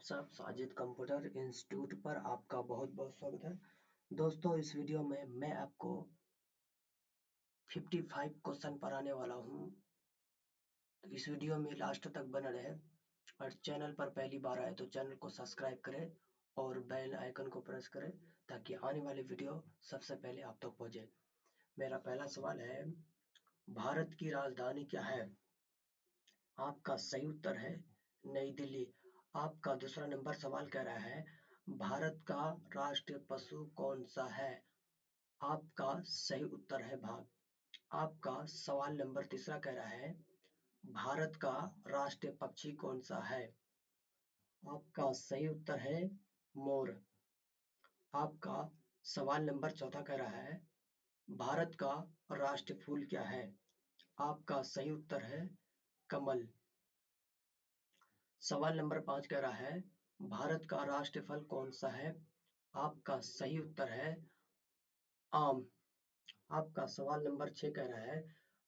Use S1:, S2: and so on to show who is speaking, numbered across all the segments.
S1: सब Sajid computer institute पर आपका बहुत बहुत स्वागत है। दोस्तों, इस वीडियो में मैं आपको 55 क्वेश्चन पढ़ाने वाला हूँ। इस वीडियो में लास्ट तक बने रहे और चैनल पर पहली बार आए तो चैनल को सब्सक्राइब करें और बेल आइकन को प्रेस करें ताकि आने वाली वीडियो सबसे पहले आप तक पहुँचे। मेरा पहला सवाल है, भारत की राजधानी क्या है? आपका सही उत्तर है नई दिल्ली। आपका दूसरा नंबर सवाल कह रहा है, भारत का राष्ट्रीय पशु कौन सा है? आपका सही उत्तर है बाघ। आपका सवाल नंबर तीसरा कह रहा है, भारत का राष्ट्रीय पक्षी कौन सा है? आपका सही उत्तर है मोर। आपका सवाल नंबर चौथा कह रहा है, भारत का राष्ट्रीय फूल क्या है? आपका सही उत्तर है कमल। सवाल नंबर 5 कह रहा है, भारत का राष्ट्रीय फल कौन सा है? आपका सही उत्तर है आम। आपका सवाल नंबर 6 कह रहा है,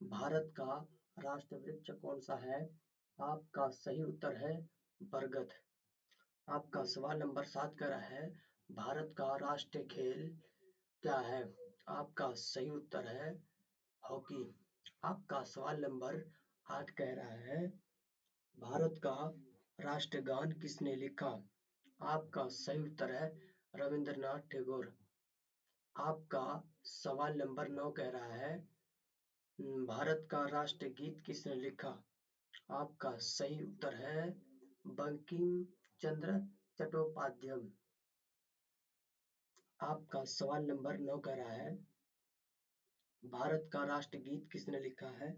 S1: भारत का राष्ट्रीय वृक्ष कौन सा है? आपका सही उत्तर है बरगद। आपका सवाल नंबर 7 कह रहा है, भारत का राष्ट्रीय खेल क्या है? आपका सही उत्तर है हॉकी। आपका सवाल नंबर 8 कह रहा है, भारत का राष्ट्रगान किसने लिखा? आपका सही उत्तर है रविंद्रनाथ टैगोर। आपका सवाल नंबर 9 कह रहा है, भारत का राष्ट्रीय गीत किसने लिखा? आपका सही उत्तर है बंकिम चंद्र चट्टोपाध्याय। आपका सवाल नंबर 9 कह रहा है, भारत का राष्ट्रीय गीत किसने लिखा है?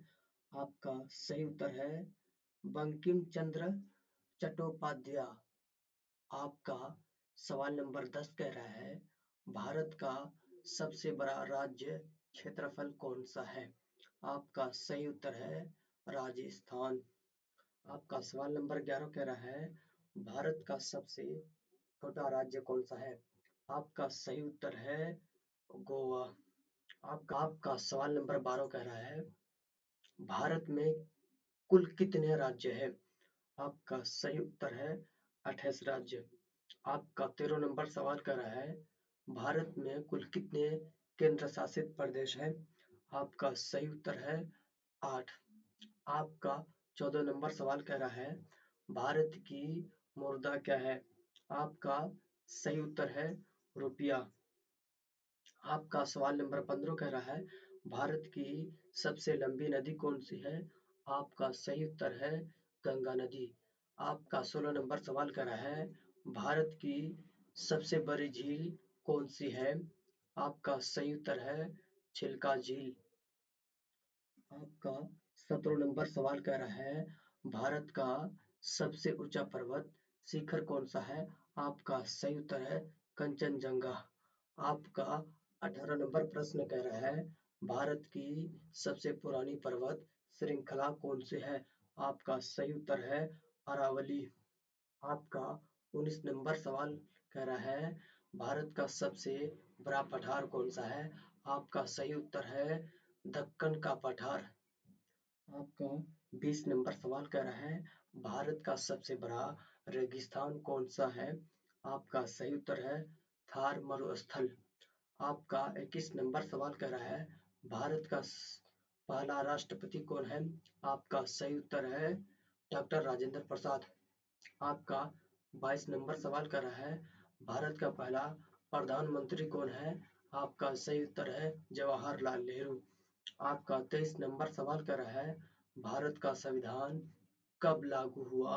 S1: आपका सही उत्तर है बंकिम चंद्र चट्टोपाध्याय। आपका सवाल नंबर 10 कह रहा है, भारत का सबसे बड़ा राज्य क्षेत्रफल कौन सा है? आपका सही उत्तर है राजस्थान। आपका सवाल नंबर 11 कह रहा है, भारत का सबसे छोटा राज्य कौन सा है? आपका सही उत्तर है गोवा। आपका सवाल नंबर 12 कह रहा है, भारत में कुल कितने राज्य हैं? आपका सही उत्तर है 28 राज्य। आपका 13 नंबर सवाल कर रहा है, भारत में कुल कितने केंद्र शासित प्रदेश हैं? आपका सही उत्तर है 8। आपका 14 नंबर सवाल कह रहा है, भारत की मुद्रा क्या है? आपका सही उत्तर है रुपया। आपका सवाल नंबर 15 कह रहा है, भारत की सबसे लंबी नदी कौन सी है? आपका सही उत्तर है गंगा नदी। आपका 16 नंबर सवाल कर रहा है, भारत की सबसे बड़ी झील कौन सी है? आपका सही उत्तर है चिल्का झील। आपका 17 नंबर सवाल कह रहा है, भारत का सबसे ऊंचा पर्वत शिखर कौन सा है? आपका सही उत्तर है कंचनजंगा। आपका 18 नंबर प्रश्न कह रहा है, भारत की सबसे पुरानी पर्वत श्रृंखला कौन सी है? आपका सही उत्तर है अरावली। आपका 19 नंबर सवाल कह रहा है, भारत का सबसे बड़ा पठार कौन सा है? आपका सही उत्तर है दक्कन का पठार। आपका 20 नंबर सवाल कह रहा है, भारत का सबसे बड़ा रेगिस्तान कौन सा है? आपका सही उत्तर है थार मरुस्थल। आपका 21 नंबर सवाल कह रहा है, भारत का पहला राष्ट्रपति कौन है? आपका सही उत्तर है डॉक्टर राजेंद्र प्रसाद। आपका 22 नंबर सवाल कर रहा है, भारत का पहला प्रधानमंत्री कौन है? आपका सही उत्तर है जवाहरलाल नेहरू। आपका 23 नंबर सवाल कर रहा है, भारत का संविधान कब लागू हुआ?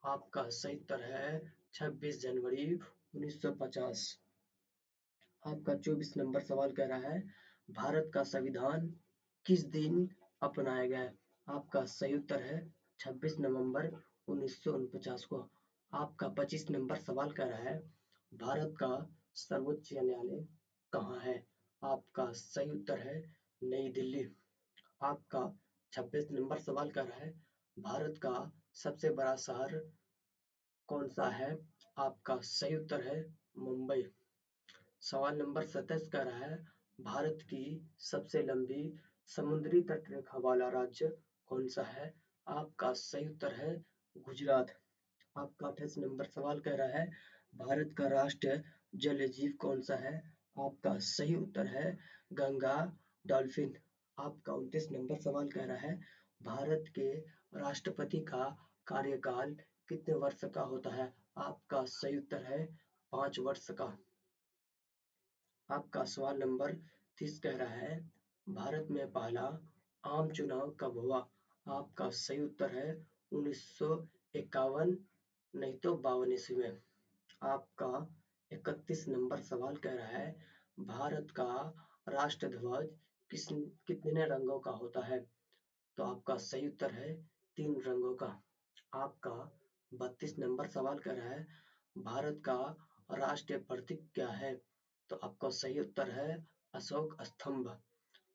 S1: आपका सही उत्तर है 26 जनवरी 1950। आपका 24 नंबर सवाल कह रहा है, भारत का संविधान किस दिन अपनाया गया? आपका सही उत्तर है 26 नवंबर 1949 को। आपका 25 नंबर सवाल कह रहा है, भारत का सर्वोच्च न्यायालय कहाँ है? आपका सही उत्तर है नई दिल्ली। आपका 26 नंबर सवाल कर रहा है, भारत का सबसे बड़ा शहर कौन सा है? आपका सही उत्तर है मुंबई। सवाल नंबर 27 कर रहा है, भारत की सबसे लंबी समुद्री तटरेखा वाला राज्य कौन सा है? आपका सही उत्तर है गुजरात। आपका 28 नंबर सवाल कह रहा है भारत का राष्ट्रीय जलीय जीव कौन सा है? आपका सही उत्तर है गंगा डॉल्फिन। आपका 29 नंबर सवाल कह रहा है भारत के राष्ट्रपति का कार्यकाल कितने वर्ष का होता है? आपका सही उत्तर है 5 वर्ष का। आपका सवाल नंबर 30 कह रहा है भारत में पहला आम चुनाव कब हुआ? आपका सही उत्तर है 1951 नहीं तो 52 ईस्वी में। आपका 31 नंबर सवाल कह रहा है भारत का राष्ट्र ध्वज कितने रंगों का होता है? तो आपका सही उत्तर है 3 रंगों का। आपका 32 नंबर सवाल कर रहा है भारत का राष्ट्रीय प्रतीक क्या है? तो आपका सही उत्तर है अशोक स्तंभ।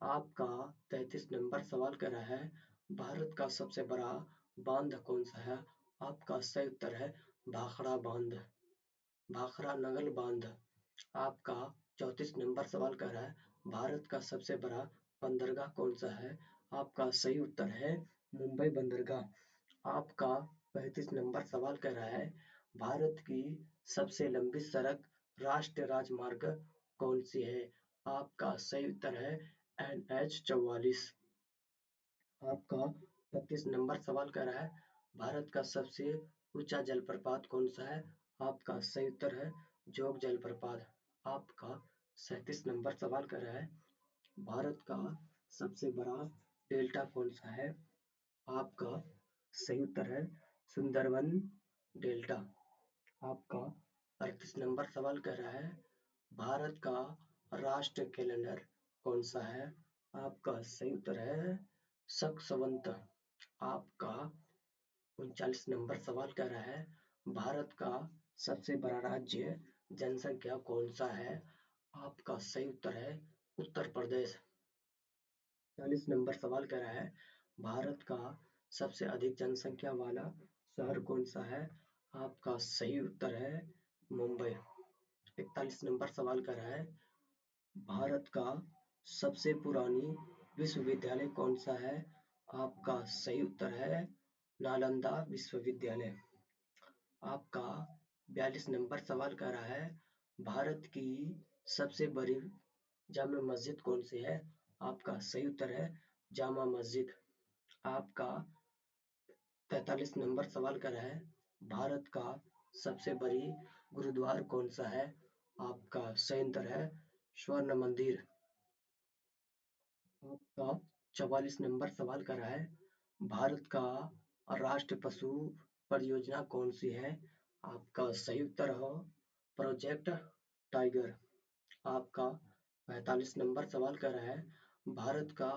S1: आपका 33 नंबर सवाल कर रहा है भारत का सबसे बड़ा बांध कौन सा है? आपका सही उत्तर है भाखड़ा बांध, भाखड़ा नंगल बांध। आपका 34 नंबर सवाल कर रहा है भारत का सबसे बड़ा बंदरगाह कौन सा है? आपका सही उत्तर है मुंबई बंदरगाह। आपका 35 नंबर सवाल कर रहा है भारत की सबसे लंबी सड़क राष्ट्रीय राजमार्ग कौन सी है? आपका सही उत्तर है NH 44। आपका 36 नंबर सवाल कर रहा है भारत का सबसे ऊंचा जलप्रपात कौन सा है? आपका सही उत्तर है जोग जलप्रपात। आपका 37 नंबर सवाल कर रहा है भारत का सबसे बड़ा डेल्टा कौन सा है? आपका सही उत्तर है सुंदरबन डेल्टा। आपका 38 नंबर सवाल कर रहा है भारत का राष्ट्रीय कैलेंडर कौन सा है? आपका सही उत्तर है सक्सवंत। आपका 39 नंबर सवाल कर रहा है भारत का सबसे बड़ा राज्य जनसंख्या कौन सा है? आपका सही उत्तर है उत्तर प्रदेश। 40 नंबर सवाल कर रहा है भारत का सबसे अधिक जनसंख्या वाला शहर कौन सा है? आपका सही उत्तर है मुंबई। 41 नंबर सवाल कर रहा है भारत का सबसे पुरानी विश्वविद्यालय कौन सा है? आपका सही उत्तर है नालंदा विश्वविद्यालय। आपका 42 नंबर सवाल कर रहा है भारत की सबसे बड़ी जामा मस्जिद कौन सी है? आपका सही उत्तर है जामा मस्जिद। आपका 43 नंबर सवाल कर रहा है भारत का सबसे बड़ी गुरुद्वार कौन सा है? आपका सही उत्तर है स्वर्ण मंदिर। आपका 44 नंबर सवाल कर रहा है भारत का राष्ट्रीय पशु परियोजना कौन सी है? आपका सही उत्तर हो प्रोजेक्ट टाइगर। आपका 45 नंबर सवाल कर रहा है भारत का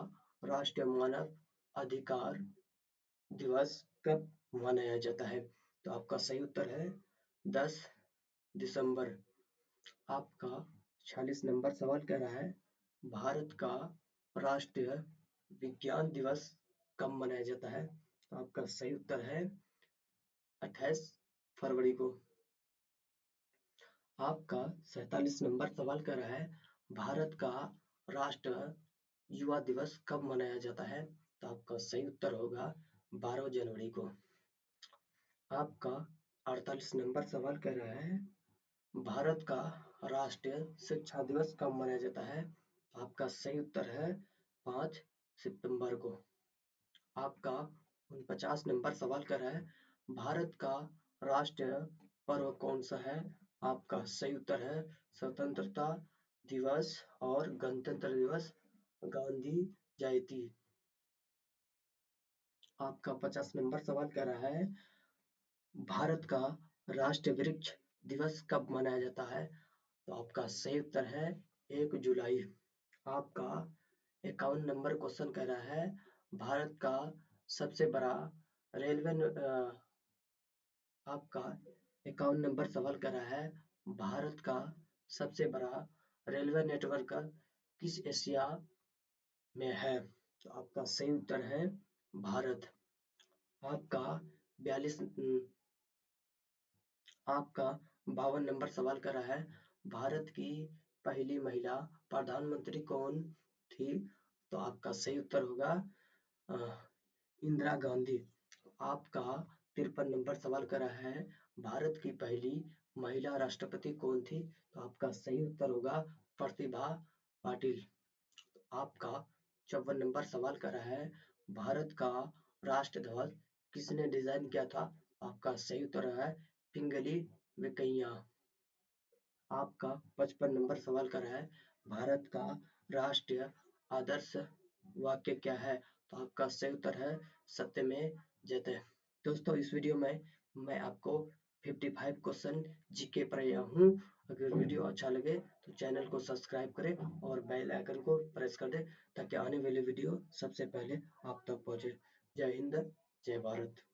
S1: राष्ट्रीय मानव अधिकार दिवस कब मनाया जाता है? तो आपका सही उत्तर है 10 दिसंबर। आपका 46 नंबर सवाल कह रहा है भारत का राष्ट्रीय विज्ञान दिवस कब मनाया जाता है? तो आपका सही उत्तर है 28 फरवरी को। आपका 47 नंबर सवाल कर रहा है भारत का राष्ट्रीय युवा दिवस कब मनाया जाता है? तो आपका सही उत्तर होगा 12 जनवरी को। आपका 48 नंबर सवाल कर रहा है भारत का राष्ट्रीय शिक्षा दिवस कब मनाया जाता है? आपका सही उत्तर है 5 सितंबर को। आपका 49 नंबर सवाल कर रहा है भारत का राष्ट्रीय पर्व कौन सा है? आपका सही उत्तर है स्वतंत्रता दिवस और गणतंत्र दिवस, गांधी जयंती। आपका 50 नंबर सवाल कर रहा है भारत का राष्ट्रीय वृक्ष दिवस कब मनाया जाता है? तो आपका सही उत्तर है 1 जुलाई। आपका 51 नंबर क्वेश्चन कह रहा है भारत का सबसे बड़ा रेलवे आपका 51 नंबर सवाल कर रहा है भारत का सबसे बड़ा रेलवे नेटवर्क किस एशिया में है? तो आपका सही उत्तर है भारत। आपका 42 आपका 52 नंबर सवाल कर रहा है भारत की पहली महिला प्रधानमंत्री कौन थी? तो आपका सही उत्तर होगा अ, इंदिरा गांधी। आपका 53 नंबर सवाल कर रहा है, भारत की पहली महिला राष्ट्रपति कौन थी? तो आपका सही उत्तर होगा प्रतिभा पाटिल। आपका 54 नंबर सवाल कर रहा है, भारत का राष्ट्र ध्वज किसने डिजाइन किया था? आपका सही उत्तर है पिंगली वेंकैया। आपका 55 नंबर सवाल कर रहा है, भारत का राष्ट्रीय आदर्श वाक्य क्या है? तो आपका सही उत्तर है सत्यमेव जयते। दोस्तों, इस वीडियो में मैं आपको 55 क्वेश्चन जीके पढ़ाया हूँ। अगर वीडियो अच्छा लगे तो चैनल को सब्सक्राइब करें और बेल आइकन को प्रेस कर दें ताकि आने वाले वीडियो सबसे पहले आप तक पहुँचे। जय हिंद, जय भारत।